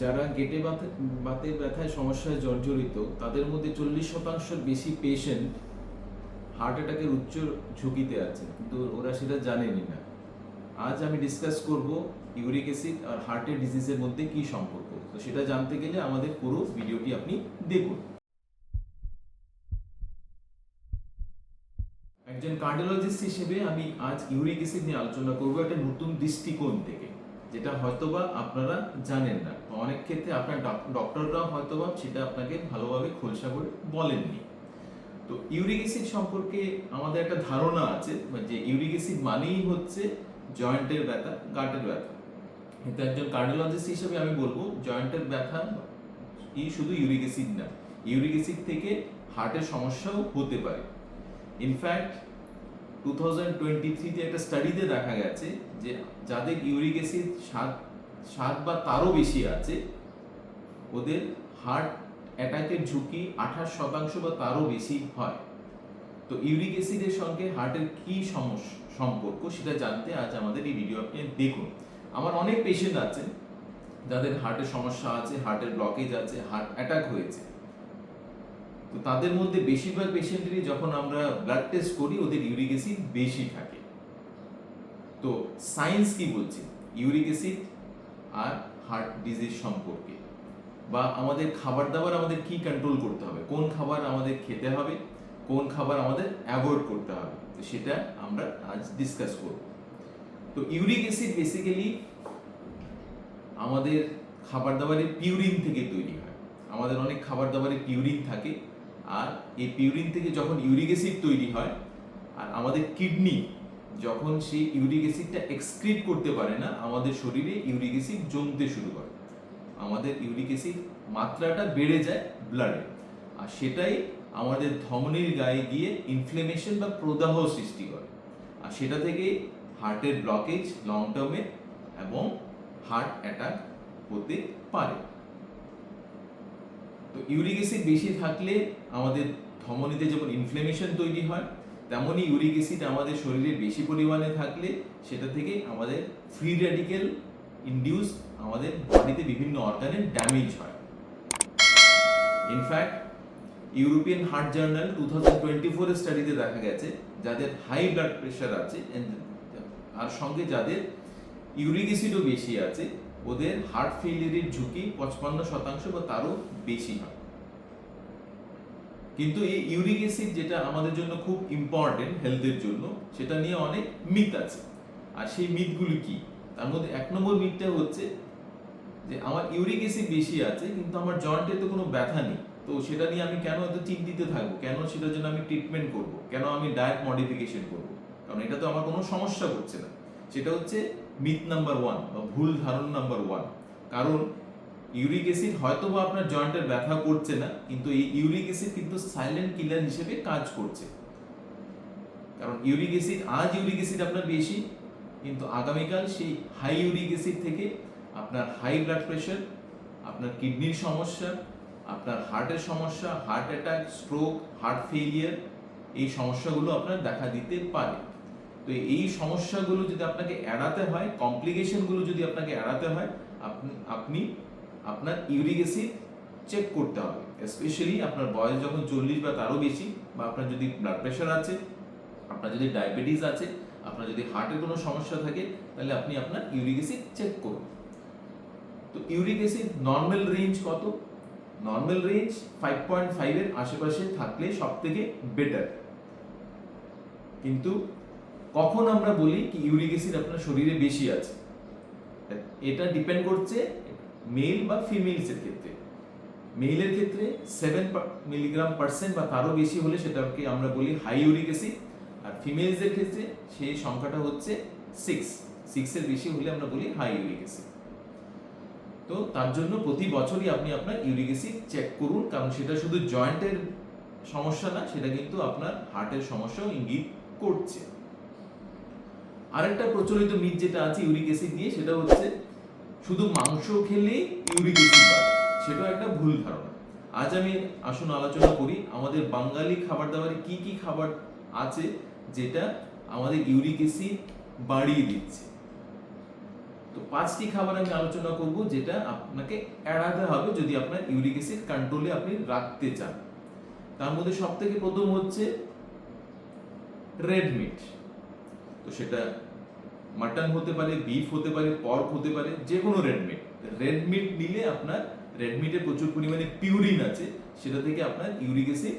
যারা গেটে বাতের ব্যথায় সমস্যায় জর্জরিত তাদের মধ্যে 40% বেশি পেশেন্ট হার্ট অ্যাটাকের উচ্চ ঝুঁকিতে আছে, কিন্তু ওরা সেটা জানেনই না। আজ আমি ডিসকাস করব ইউরিক অ্যাসিড আর হার্টের ডিজিজের মধ্যে কি সম্পর্ক। তো সেটা জানতে গেলে আমাদের পুরো ভিডিওটি আপনি দেখুন। একজন কার্ডিওলজিস্ট হিসেবে আমি আজ ইউরিক অ্যাসিড নিয়ে আলোচনা করব একটা নতুন দৃষ্টিকোণ থেকে, যেটা হয়তোবা আপনারা জানেন না। অনেক ক্ষেত্রে আপনার ডক্টররাও হয়তোবা সেটা আপনাকে ভালোভাবে খোলসা করে বলেননি। তো ইউরিক অ্যাসিড সম্পর্কে আমাদের একটা ধারণা আছে যে ইউরিক অ্যাসিড মানেই হচ্ছে জয়েন্টের ব্যথা, গাঁটের ব্যথা। কিন্তু একজন কার্ডিওলজিস্ট হিসেবে আমি বলবো জয়েন্টের ব্যথা শুধু ইউরিক অ্যাসিড না, ইউরিক অ্যাসিড থেকে হার্টের সমস্যাও হতে পারে। ইনফ্যাক্ট 2023-তে একটা স্টাডিতে দেখা গেছে যে যাদের ইউরিক অ্যাসিড 7 বা তারও বেশি আছে ওদের হার্ট অ্যাটাকের ঝুঁকি 28% বা তারও বেশি হয়। তো ইউরিক অ্যাসিডের সঙ্গে হার্টের কি সম্পর্ক সেটা জানতে আজ আমাদের এই ভিডিও আপনি দেখুন। আমার অনেক পেশেন্ট আছেন যাদের হার্টের সমস্যা আছে, হার্টের ব্লকেজ আছে, হার্ট অ্যাটাক হয়েছে। তো তাদের মধ্যে বেশিরভাগ পেশেন্টেরই যখন আমরা ব্লাড টেস্ট করি ওদের ইউরিক অ্যাসিড বেশি থাকে। তো সায়েন্স কি বলছে ইউরিক অ্যাসিড আর হার্ট ডিজিজ সম্পর্কে, বা আমাদের খাবার দাবার আমাদের কি কন্ট্রোল করতে হবে, কোন খাবার আমাদের খেতে হবে, কোন খাবার আমাদের অ্যাভয়েড করতে হবে, তো সেটা আমরা আজ ডিসকাস করব। তো ইউরিক অ্যাসিড বেসিক্যালি আমাদের খাবার দাবারের পিউরিন থেকে তৈরি হয়। আমাদের অনেক খাবার দাবারে পিউরিন থাকে, আর এই পিউরিন থেকে যখন ইউরিক অ্যাসিড তৈরি হয় আর আমাদের কিডনি যখন সেই ইউরিক অ্যাসিডটা এক্সক্রিট করতে পারে না, আমাদের শরীরে ইউরিক অ্যাসিড জমতে শুরু করে, আমাদের ইউরিক অ্যাসিড মাত্রাটা বেড়ে যায় ব্লাডে, আর সেটাই আমাদের ধমনীর গায়ে গিয়ে ইনফ্লেমেশন বা প্রদাহ সৃষ্টি করে, আর সেটা থেকে হার্টের ব্লকেজ লং টার্মে এবং হার্ট অ্যাটাক হতে পারে। তো ইউরিক অ্যাসিড বেশি থাকলে আমাদের ধমনীতে যেমন ইনফ্লেমেশন তৈরি হয়, তেমনই ইউরিক অ্যাসিড আমাদের শরীরে বেশি পরিমাণে থাকলে সেটা থেকে আমাদের ফ্রি র্যাডিক্যাল ইনডিউস আমাদের বডিতে বিভিন্ন অর্গানের ড্যামেজ হয়। ইনফ্যাক্ট ইউরোপিয়ান হার্ট জার্নাল 2024 এর স্টাডিতে দেখা গেছে যাদের হাই ব্লাড প্রেশার আছে আর সঙ্গে যাদের ইউরিক অ্যাসিডও বেশি আছে ওদের হার্ট ফেলিয়ারের ঝুঁকি 55% বা তারও বেশি হয়। কিন্তু এই ইউরিক অ্যাসিড যেটা আমাদের জন্য খুব ইম্পর্টেন্ট হেলথের জন্য, সেটা নিয়ে অনেক মিথ আছে। আর সেই মিথগুলি কি? তার মধ্যে 1 নম্বর মিথটা হচ্ছে যে আমার ইউরিক অ্যাসিড বেশি আছে কিন্তু আমার জয়েন্টে তো কোনো ব্যথা নেই, তো সেটা নিয়ে আমি কেন এত চিন্তিত থাকবো, কেন সেটার জন্য আমি ট্রিটমেন্ট করব, কেন আমি ডায়েট মডিফিকেশন করব, কারণ এটা তো আমার কোনো সমস্যা করছে না। সেটা হচ্ছে মিথ নাম্বার 1 বা ভুল ধারণা নাম্বার 1। কারণ ইউরিক অ্যাসিড হয়তো বা আপনার জয়েন্টের ব্যথা করছে না, কিন্তু এই ইউরিক অ্যাসিড কিন্তু সাইলেন্ট কিলার হিসেবে কাজ করছে। কারণ ইউরিক অ্যাসিড আপনার বেশি, কিন্তু আগামীকাল সেই হাই ইউরিক অ্যাসিড থেকে আপনার হাই ব্লাড প্রেশার, আপনার কিডনির সমস্যা, আপনার হার্টের সমস্যা, heart attack, stroke, heart failure, এই সমস্যাগুলো আপনার দেখা দিতে পারে। তো এই সমস্যাগুলো যদি আপনাকে এড়াতে হয়, কমপ্লিকেশনগুলো যদি আপনাকে এড়াতে হয়, আপনি আপনার ইউরিক অ্যাসিড চেক করতে হবে। স্পেশালি আপনার বয়স যখন 40 বা তারও বেশি, বা আপনার যদি ব্লাড প্রেশার আছে, আপনার যদি ডায়াবেটিস আছে, আপনার যদি হার্টের কোনো সমস্যা থাকে, তাহলে আপনি আপনার ইউরিক অ্যাসিড চেক করুন। তো ইউরিক অ্যাসিড নর্মাল রেঞ্জ কত? নর্মাল রেঞ্জ 5.5 এর আশেপাশে থাকলে সবথেকে বেটার। কিন্তু কখন আমরা বলি কি ইউরিক অ্যাসিড আপনার শরীরে বেশি আছে, এটা ডিপেন্ড করছে মেল বা ফিমেলস এর ক্ষেত্রে। মেলের ক্ষেত্রে 7 মিলিগ্রাম পার্সেন্ট বা তারও বেশি হলে সেটাকে আমরা বলি হাই ইউরিক অ্যাসিড, আর ফিমেলসদের ক্ষেত্রে সেই সংখ্যাটা হচ্ছে 6 এর বেশি হলে আমরা বলি হাই ইউরিক অ্যাসিড। তো তার জন্য প্রতি বছরই আপনি আপনার ইউরিক অ্যাসিড চেক করুন, কারণ সেটা শুধু জয়েন্টের সমস্যা না, সেটা কিন্তু আপনার হার্টের সমস্যাও ইঙ্গিত করছে। আরেকটা প্রচলিত মিথ যেটা আছে ইউরিক অ্যাসিড নিয়ে, সেটা হচ্ছে শুধু মাংস খেলে ইউরিক অ্যাসিড বাড়ে, সেটাও একটা ভুল ধারণা। আজ আমি আসুন আলোচনা করি আমাদের বাঙালি খাবার দাবারে কি কি খাবার আছে যেটা আমাদের ইউরিক অ্যাসিড বাড়িয়ে দিচ্ছে। তো তো 5টি খাবার আমি আলোচনা করব যেটা আপনাকে এড়াতে হবে যদি আপনার ইউরিক অ্যাসিড কন্ট্রোলে আপনি রাখতে চান। তার মধ্যে সবথেকে প্রথম হচ্ছে রেড মিট। তো সেটা মাটন হতে পারে, বিফ হতে পারে, পর্ক হতে পারে, যে কোনো রেড মিট। রেড মিট নিলে আপনার রেড মিটে প্রচুর পরিমাণে পিউরিন আছে, সেটা থেকে আপনার ইউরিক অ্যাসিড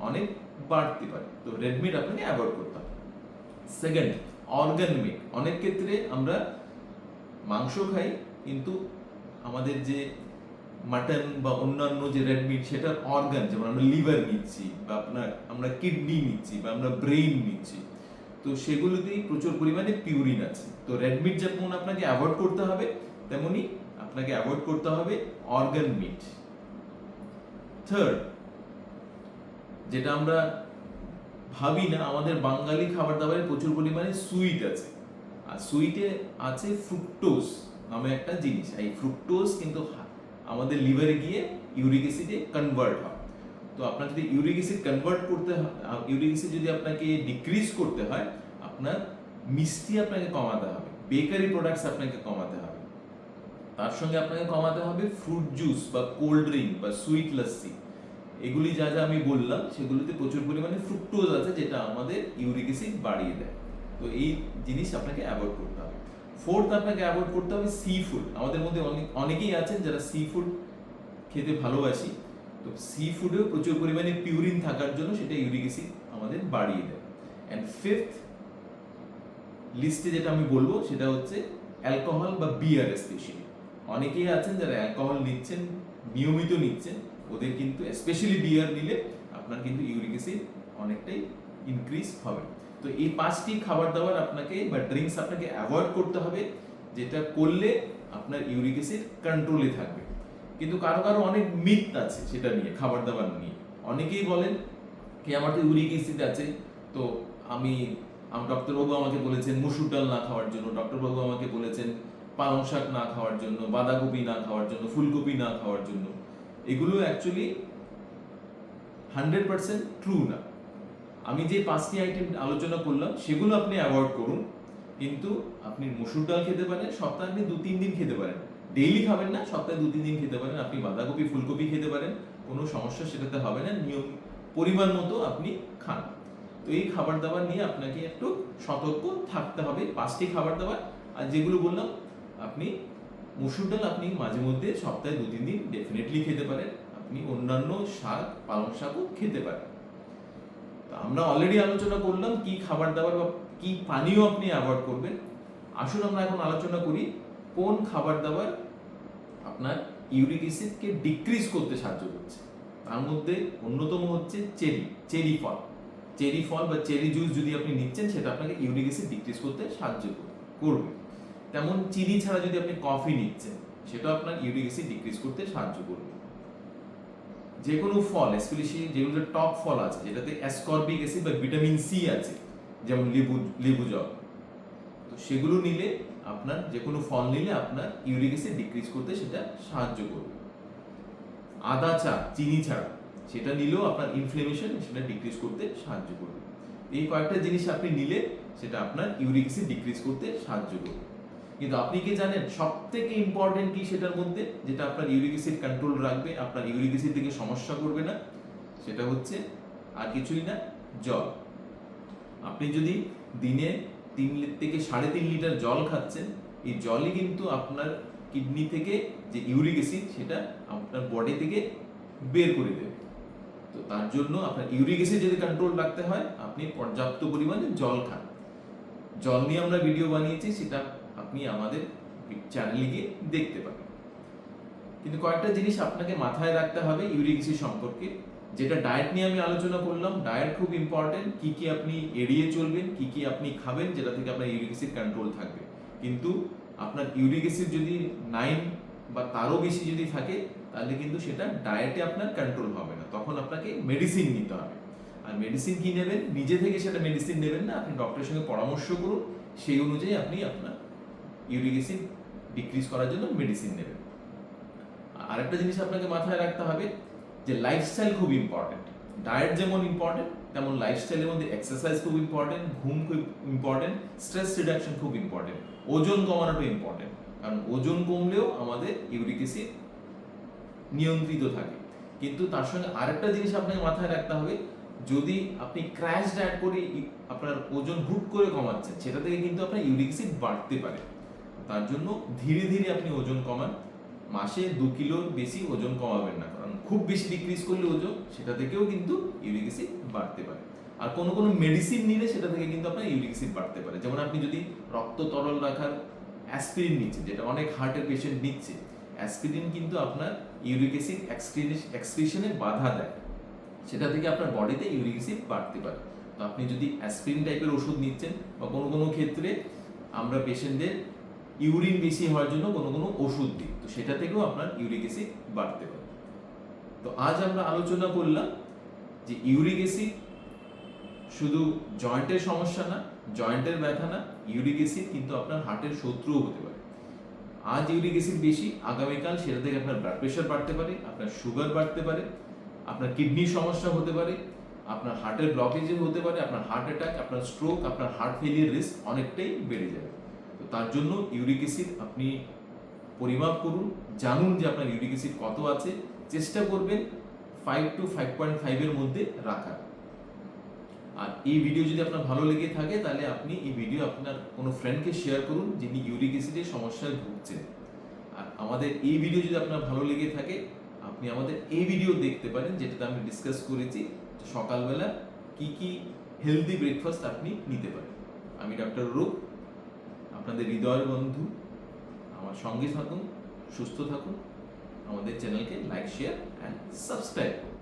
অনেক বাড়তে পারে। তো রেড মিট আপনাকে অ্যাভয়েড করতে হবে। Second, organ meat. অনেক ক্ষেত্রে আমরা মাংস খাই, কিন্তু আমাদের যে মাটন বা অন্যান্য যে রেড মিট সেটার অর্গান, যেমন আমরা লিভার নিচ্ছি বা আমরা কিডনি নিচ্ছি বা আমরা ব্রেইন নিচ্ছি, তো সেগুলোতেই প্রচুর পরিমাণে পিউরিন আছে। তো রেড মিট যেমন আপনাকে অ্যাভয়েড করতে হবে, তেমনি আপনাকে অ্যাভয়েড করতে হবে অর্গান মিট। থার্ড, যেটা আমরা ভাবি না, আমাদের বাঙালি খাবার দাবারে প্রচুর পরিমাণে সুইট আছে, আর সুইটে আছে ফ্রুক্টোজ নামে একটা জিনিস। এই ফ্রুক্টোজ কিন্তু আমাদের লিভারে গিয়ে ইউরিক অ্যাসিডে কনভার্ট হয়। তো আপনার যদি ইউরিক অ্যাসিড কনভার্ট করতে হয়, ইউরিক অ্যাসিড যদি আপনাকে ডিক্রিজ করতে হয়, আপনার মিষ্টি আপনাকে কমাতে হবে, বেকারি প্রোডাক্টস আপনাকে কমাতে হবে, তার সঙ্গে আপনাকে কমাতে হবে ফ্রুট জুস বা কোল্ড ড্রিঙ্ক বা সুইট লস্যি। এগুলি যা যা আমি বললাম সেগুলিতে প্রচুর পরিমাণে ফ্রুক্টোজ আছে, যেটা আমাদের ইউরিক অ্যাসিড বাড়িয়ে দেয়। তো এই জিনিস আপনাকে অ্যাভয়েড করতে হবে। ফোর্থ, আপনাকে অ্যাভয়েড করতে হবে সি ফুড। আমাদের মধ্যে অনেকেই আছেন যারা সি ফুড খেতে ভালোবাসি, তো সি ফুডেও প্রচুর পরিমাণে পিউরিন থাকার জন্য সেটা ইউরিক অ্যাসিড আমাদের বাড়িয়ে দেয়। অ্যান্ড ফিফথ লিস্টে যেটা আমি বলবো সেটা হচ্ছে অ্যালকোহল বা বিয়ার। স্পেশালি অনেকেই আছেন যারা অ্যালকোহল নিচ্ছেন, নিয়মিত নিচ্ছেন, ওদের কিন্তু স্পেশালি বিয়ার নিলে আপনার কিন্তু ইউরিক অ্যাসিড অনেকটাই ইনক্রিজ হবে। তো এই 5টি খাবার দাবার আপনাকে বা ড্রিঙ্কস আপনাকে অ্যাভয়েড করতে হবে, যেটা করলে আপনার ইউরিক অ্যাসিড কন্ট্রোলে থাকবে। কিন্তু কারো কারো অনেক মিথ আছে সেটা নিয়ে, খাবার দাবার নিয়ে। অনেকেই বলেন কি আমার তো ইউরিক অ্যাসিড আছে, তো ডক্টরবাবু আমাকে বলেছেন মসুর ডাল না খাওয়ার জন্য, ডক্টরবাবু আমাকে বলেছেন পালং শাক না খাওয়ার জন্য, বাঁধাকপি না খাওয়ার জন্য, ফুলকপি না খাওয়ার জন্য। এগুলো অ্যাকচুয়ালি 100% ট্রু না। আমি যে 5টি আইটেম আলোচনা করলাম সেগুলো আপনি অ্যাভয়েড করুন, কিন্তু আপনি মসুর ডাল খেতে পারেন, সপ্তাহে আপনি 2-3 দিন খেতে পারেন, ডেইলি খাবেন না, সপ্তাহে 2-3 দিন খেতে পারেন। আপনি বাঁধাকপি ফুলকপি খেতে পারেন, কোনো সমস্যা সেটাতে হবে না, নিয়ম পরিমাণ মতো আপনি খান। তো এই খাবার দাবার নিয়ে আপনাকে একটু সতর্ক থাকতে হবে। 5টি খাবার দাবার, আর যেগুলো বললাম, আপনি মসুর ডাল আপনি মাঝে মধ্যে সপ্তাহে 2-3 দিন ডেফিনেটলি খেতে পারেন। আপনি অন্যান্য শাক, পালং শাকও খেতে পারেন। আমরা অলরেডি আলোচনা করলাম কি খাবার দাবার বা কি পানীয় আপনি অ্যাভয়েড করবেন। আসুন আমরা এখন আলোচনা করি কোন খাবার দাবার আপনার ইউরিক অ্যাসিডকে ডিক্রিজ করতে সাহায্য করছে। তার মধ্যে অন্যতম হচ্ছে চেরি ফল। চেরি ফল বা চেরি জুস যদি আপনি নিচ্ছেন, সেটা আপনাকে ইউরিক অ্যাসিড ডিক্রিজ করতে সাহায্য করবে। তেমন চিনি ছাড়া যদি আপনি কফি নিচ্ছেন, সেটা আপনার ইউরিক অ্যাসিড ডিক্রিজ করতে সাহায্য করবে। যে কোনো ফল, স্পেশালি যেগুলো টক ফল আছে, যেটাতে অ্যাসকর্বিক অ্যাসিড বা ভিটামিন সি আছে, যেমন লেবু জল, তো সেগুলো নিলে, আপনার যে কোনো ফল নিলে আপনার ইউরিক অ্যাসিড ডিক্রিজ করতে সেটা সাহায্য করবে। আদা চা চিনি ছাড়া, সেটা নিলেও আপনার ইনফ্লেমেশন সেটা ডিক্রিজ করতে সাহায্য করবে। এই কয়েকটা জিনিস আপনি নিলে সেটা আপনার ইউরিক অ্যাসিড ডিক্রিজ করতে সাহায্য করবে। কিন্তু আপনি কি জানেন সবথেকে ইম্পর্টেন্ট কি সেটার মধ্যে, যেটা আপনার ইউরিক অ্যাসিড কন্ট্রোল রাখবে, আপনার ইউরিক অ্যাসিড থেকে সমস্যা করবে না? সেটা হচ্ছে আর কিছুই না, জল। আপনি যদি দিনে 3 থেকে 3.5 লিটার জল খাচ্ছেন, এই জলই কিন্তু আপনার কিডনি থেকে যে ইউরিক অ্যাসিড সেটা আপনার বডি থেকে বের করে দেবে। তো তার জন্য আপনার ইউরিক অ্যাসিড যদি কন্ট্রোল রাখতে হয়, আপনি পর্যাপ্ত পরিমাণে জল খান। জল নিয়ে আমরা ভিডিও বানিয়েছি, সেটা আপনি আমাদের চ্যানেলে গিয়ে দেখতে পাবেন। কিন্তু কয়েকটা জিনিস আপনাকে মাথায় রাখতে হবে ইউরিক অ্যাসিড সম্পর্কে, যেটা ডায়েট নিয়ে আমি আলোচনা করলাম। ডায়েট খুব ইম্পর্টেন্ট, কি কি আপনি এড়িয়ে চলবেন, কি কি আপনি খাবেন যেটা থেকে আপনার ইউরিক অ্যাসিড কন্ট্রোল থাকবে। কিন্তু আপনার ইউরিক অ্যাসিড যদি 9 বা তারও বেশি যদি থাকে, তাহলে কিন্তু সেটা ডায়েটে আপনার কন্ট্রোল হবে না, তখন আপনাকে মেডিসিন নিতে হবে। আর মেডিসিন কি নেবেন, নিজে থেকে সেটা মেডিসিন নেবেন না, আপনি ডক্টরের সঙ্গে পরামর্শ করুন, সেই অনুযায়ী আপনি আপনার ইউরিক অ্যাসিড ডিক্রিজ করার জন্য মেডিসিন নেবেন। আরেকটা জিনিস আপনাকে মাথায় রাখতে হবে যে লাইফস্টাইল খুব ইম্পর্টেন্ট। ডায়েট যেমন ইম্পর্টেন্ট, তেমন লাইফস্টাইলের মধ্যে এক্সারসাইজ খুব ইম্পর্টেন্ট, ঘুম খুব ইম্পর্টেন্ট, স্ট্রেস রিডাকশন খুব ইম্পর্টেন্ট, ওজন কমানোটা ইম্পর্টেন্ট। কারণ ওজন কমলেও আমাদের ইউরিক অ্যাসিড নিয়ন্ত্রিত থাকে। কিন্তু তার সঙ্গে আরেকটা জিনিস আপনাকে মাথায় রাখতে হবে, যদি আপনি ক্র্যাশ ডায়েট করে আপনার ওজন হুট করে কমাচ্ছেন, সেটা থেকে কিন্তু আপনার ইউরিক অ্যাসিড বাড়তে পারে। তার জন্য ধীরে ধীরে আপনি ওজন কমান, মাসে 2 কিলোর বেশি ওজন কমাবেন না, কারণ খুব বেশি ডিক্রিজ করলে ওজন সেটা থেকেও কিন্তু ইউরিক অ্যাসিড বাড়তে পারে। আর কোনো কোনো মেডিসিন নিলে সেটা থেকে কিন্তু আপনার ইউরিক অ্যাসিড বাড়তে পারে। যেমন আপনি যদি রক্ত তরল রাখার অ্যাসপিরিন নিচ্ছেন, যেটা অনেক হার্টের পেশেন্ট নিচ্ছে, অ্যাসপিরিন কিন্তু আপনার ইউরিক অ্যাসিড এক্সক্রিশনে বাধা দেয়, সেটা থেকে আপনার বডিতে ইউরিক অ্যাসিড বাড়তে পারে। তো আপনি যদি অ্যাসপিরিন টাইপের ওষুধ নিচ্ছেন, বা কোনো কোনো ক্ষেত্রে আমরা পেশেন্টদের ইউরিন বেশি হওয়ার জন্য কোনো কোনো ওষুধ দিই, তো সেটা থেকেও আপনার ইউরিক অ্যাসিড বাড়তে পারে। তো আজ আমরা আলোচনা করলাম যে ইউরিক অ্যাসিড শুধু জয়েন্টের সমস্যা না, জয়েন্টের ব্যথা না, ইউরিক অ্যাসিড কিন্তু আপনার হার্টের শত্রুও হতে পারে। আজ ইউরিক অ্যাসিড বেশি, আগামীকাল সেটা থেকে আপনার ব্লাড প্রেশার বাড়তে পারে, আপনার সুগার বাড়তে পারে, আপনার কিডনির সমস্যা হতে পারে, আপনার হার্টের ব্লকেজ হতে পারে, আপনার হার্ট অ্যাটাক, আপনার স্ট্রোক, আপনার হার্ট ফেলিয়ার রিস্ক অনেকটাই বেড়ে যাবে। তো তার জন্য ইউরিক অ্যাসিড আপনি পরিমাপ করুন, জানুন যে আপনার ইউরিক অ্যাসিড কত আছে, চেষ্টা করবেন 5 to 5.5 এর মধ্যে রাখার। আর এই ভিডিও যদি আপনার ভালো লেগে থাকে, তাহলে আপনি এই ভিডিও আপনার কোনো ফ্রেন্ডকে শেয়ার করুন যিনি ইউরিক অ্যাসিডের সমস্যায় ভুগছেন। আর আমাদের এই ভিডিও যদি আপনার ভালো লেগে থাকে, আপনি আমাদের এই ভিডিও দেখতে পারেন, যেটাতে আমি ডিসকাস করেছি সকালবেলা কি কি হেলদি ব্রেকফাস্ট আপনি নিতে পারেন। আমি ডক্টর রূপ, আপনাদের হৃদয়ের বন্ধু। আমার সঙ্গে থাকুন, সুস্থ থাকুন, আমাদের চ্যানেলকে লাইক, শেয়ার অ্যান্ড সাবস্ক্রাইব করুন।